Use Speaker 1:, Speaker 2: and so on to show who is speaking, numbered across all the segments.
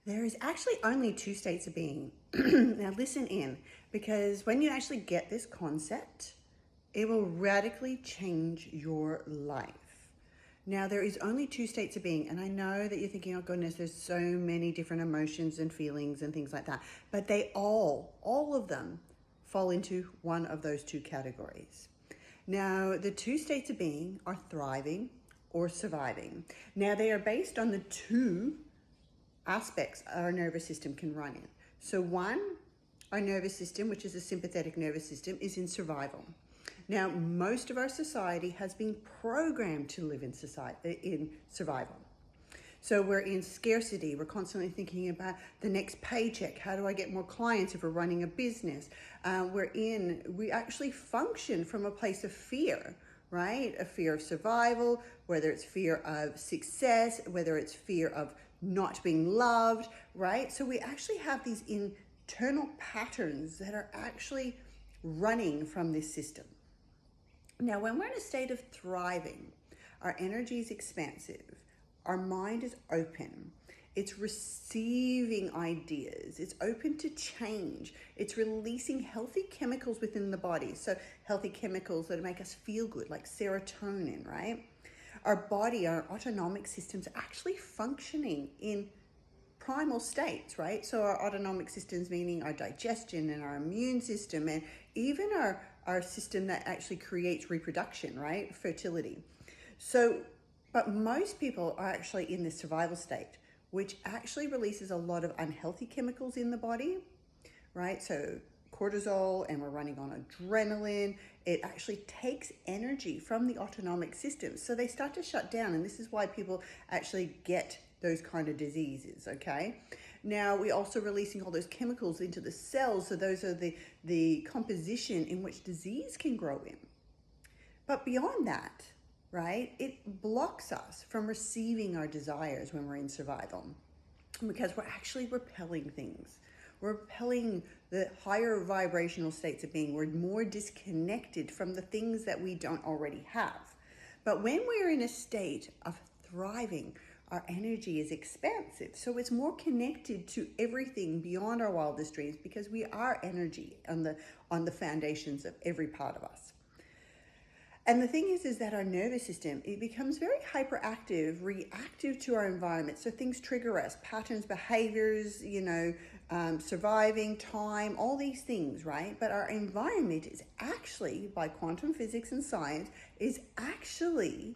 Speaker 1: There is actually only two states of being. Now, listen in, because when you actually get this concept, it will radically change your life. Now, there is only two states of being, and I know that you're thinking, oh goodness, there's so many different emotions and feelings and things like that, but they all of them fall into one of those two categories. Now, the two states of being are thriving or surviving. Now, they are based on the two aspects our nervous system can run in. So one, our nervous system, which is a sympathetic nervous system, is in survival. Now, most of our society has been programmed to live in survival. So we're in scarcity. We're constantly thinking about the next paycheck. How do I get more clients if we're running a business? We actually function from a place of fear, right? A fear of survival, whether it's fear of success, whether it's fear of not being loved, right? So we actually have these internal patterns that are actually running from this system. Now, when we're in a state of thriving, our energy is expansive, our mind is open, it's receiving ideas, it's open to change, it's releasing healthy chemicals within the body. So healthy chemicals that make us feel good, like serotonin, right? Our body, our autonomic system's actually functioning in primal states, right? So our autonomic systems, meaning our digestion and our immune system, and even our system that actually creates reproduction, right? Fertility. So, but most people are actually in this survival state, which actually releases a lot of unhealthy chemicals in the body, right? So cortisol, and we're running on adrenaline. It actually takes energy from the autonomic system. So they start to shut down, and this is why people actually get those kind of diseases, okay? Now, we're also releasing all those chemicals into the cells, so those are the composition in which disease can grow in. But beyond that, right, it blocks us from receiving our desires when we're in survival, because we're actually repelling things. We're repelling the higher vibrational states of being. We're more disconnected from the things that we don't already have. But when we're in a state of thriving, our energy is expansive. So it's more connected to everything beyond our wildest dreams, because we are energy on the foundations of every part of us. And the thing is that our nervous system, it becomes very hyperactive, reactive to our environment. So things trigger us, patterns, behaviors, surviving, time, all these things, right? But our environment is actually, by quantum physics and science, is actually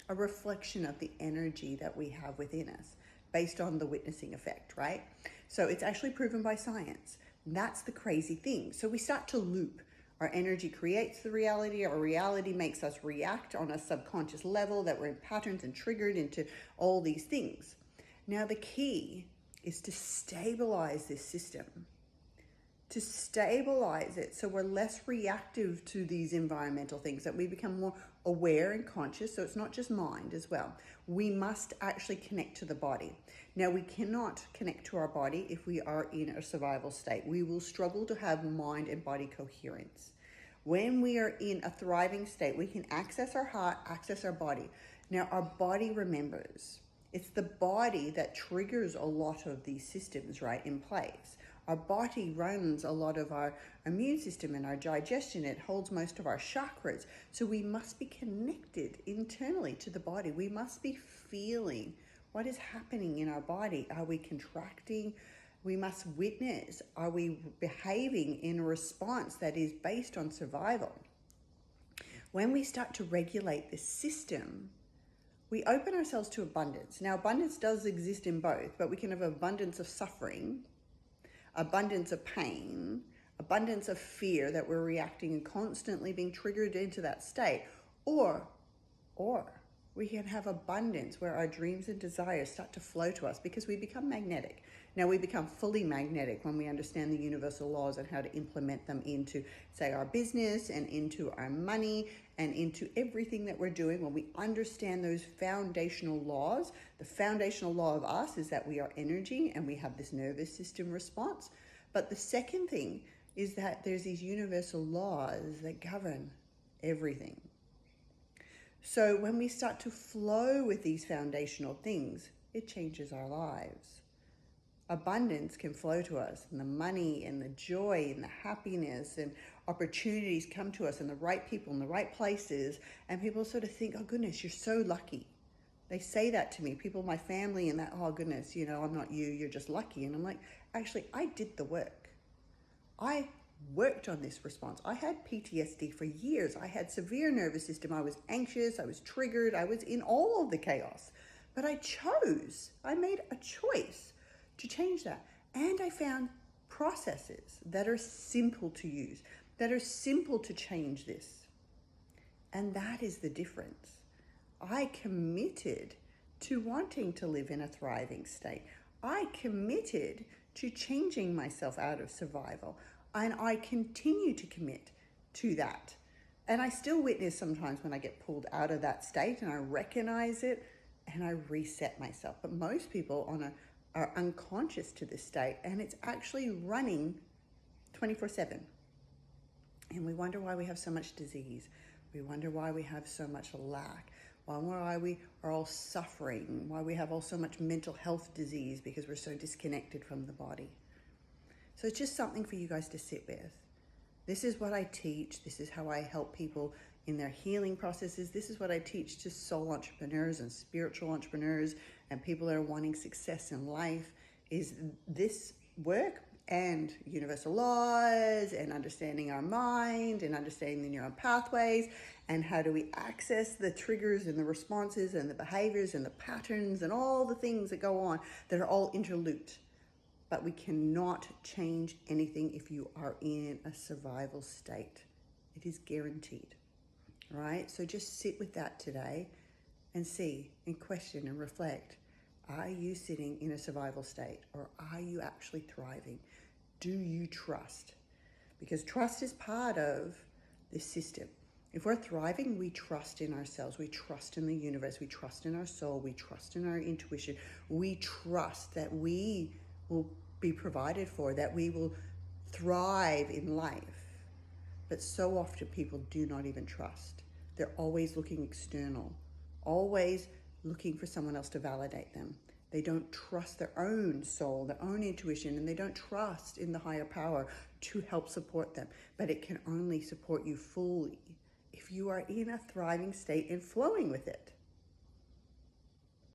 Speaker 1: a reflection of the energy that we have within us based on the witnessing effect, right? So it's actually proven by science. That's the crazy thing. So we start to loop. Our energy creates the reality. Our reality makes us react on a subconscious level, that we're in patterns and triggered into all these things. Now, the key is to stabilize this system, to stabilize it so we're less reactive to these environmental things, that we become more aware and conscious. So it's not just mind as well. We must actually connect to the body. Now, we cannot connect to our body if we are in a survival state. We will struggle to have mind and body coherence. When we are in a thriving state, we can access our heart, access our body. Now, our body remembers. It's the body that triggers a lot of these systems, right, in place. Our body runs a lot of our immune system and our digestion. It holds most of our chakras. So we must be connected internally to the body. We must be feeling what is happening in our body. Are we contracting? We must witness. Are we behaving in a response that is based on survival? When we start to regulate this system, we open ourselves to abundance. Now, abundance does exist in both, but we can have abundance of suffering, abundance of pain, abundance of fear that we're reacting and constantly being triggered into that state, or we can have abundance where our dreams and desires start to flow to us because we become magnetic. Now, we become fully magnetic when we understand the universal laws and how to implement them into, say, our business and into our money and into everything that we're doing. When we understand those foundational laws, the foundational law of us is that we are energy and we have this nervous system response. But the second thing is that there's these universal laws that govern everything. So when we start to flow with these foundational things, it changes our lives. abundance can flow to us, and the money and the joy and the happiness and opportunities come to us, and the right people in the right places. And people sort of think, oh goodness, you're so lucky. They say that to me, people, my family, and that, oh goodness, I'm not you, you're just lucky. And I'm like, actually, I did the work. I worked on this response. I had PTSD for years. I had severe nervous system. I was anxious. I was triggered. I was in all of the chaos. But I made a choice to change that. And I found processes that are simple to use, that are simple to change this. And that is the difference. I committed to wanting to live in a thriving state. I committed to changing myself out of survival. And I continue to commit to that. And I still witness sometimes when I get pulled out of that state, and I recognize it and I reset myself. But most people are unconscious to this state, and it's actually running 24/7. And we wonder why we have so much disease. We wonder why we have so much lack. Why we are all suffering. Why we have all so much mental health disease, because we're so disconnected from the body. So it's just something for you guys to sit with. This is what I teach. This is how I help people in their healing processes. This is what I teach to soul entrepreneurs and spiritual entrepreneurs and people that are wanting success in life, is this work and universal laws and understanding our mind and understanding the neural pathways, and how do we access the triggers and the responses and the behaviors and the patterns and all the things that go on that are all interlooped. But we cannot change anything if you are in a survival state. It is guaranteed, right? So just sit with that today and see and question and reflect. Are you sitting in a survival state, or are you actually thriving? Do you trust? Because trust is part of this system. If we're thriving, we trust in ourselves. We trust in the universe. We trust in our soul. We trust in our intuition. We trust that we will be provided for, that we will thrive in life. But so often people do not even trust. They're always looking external, always looking for someone else to validate them. They don't trust their own soul, their own intuition, and they don't trust in the higher power to help support them. But it can only support you fully if you are in a thriving state and flowing with it.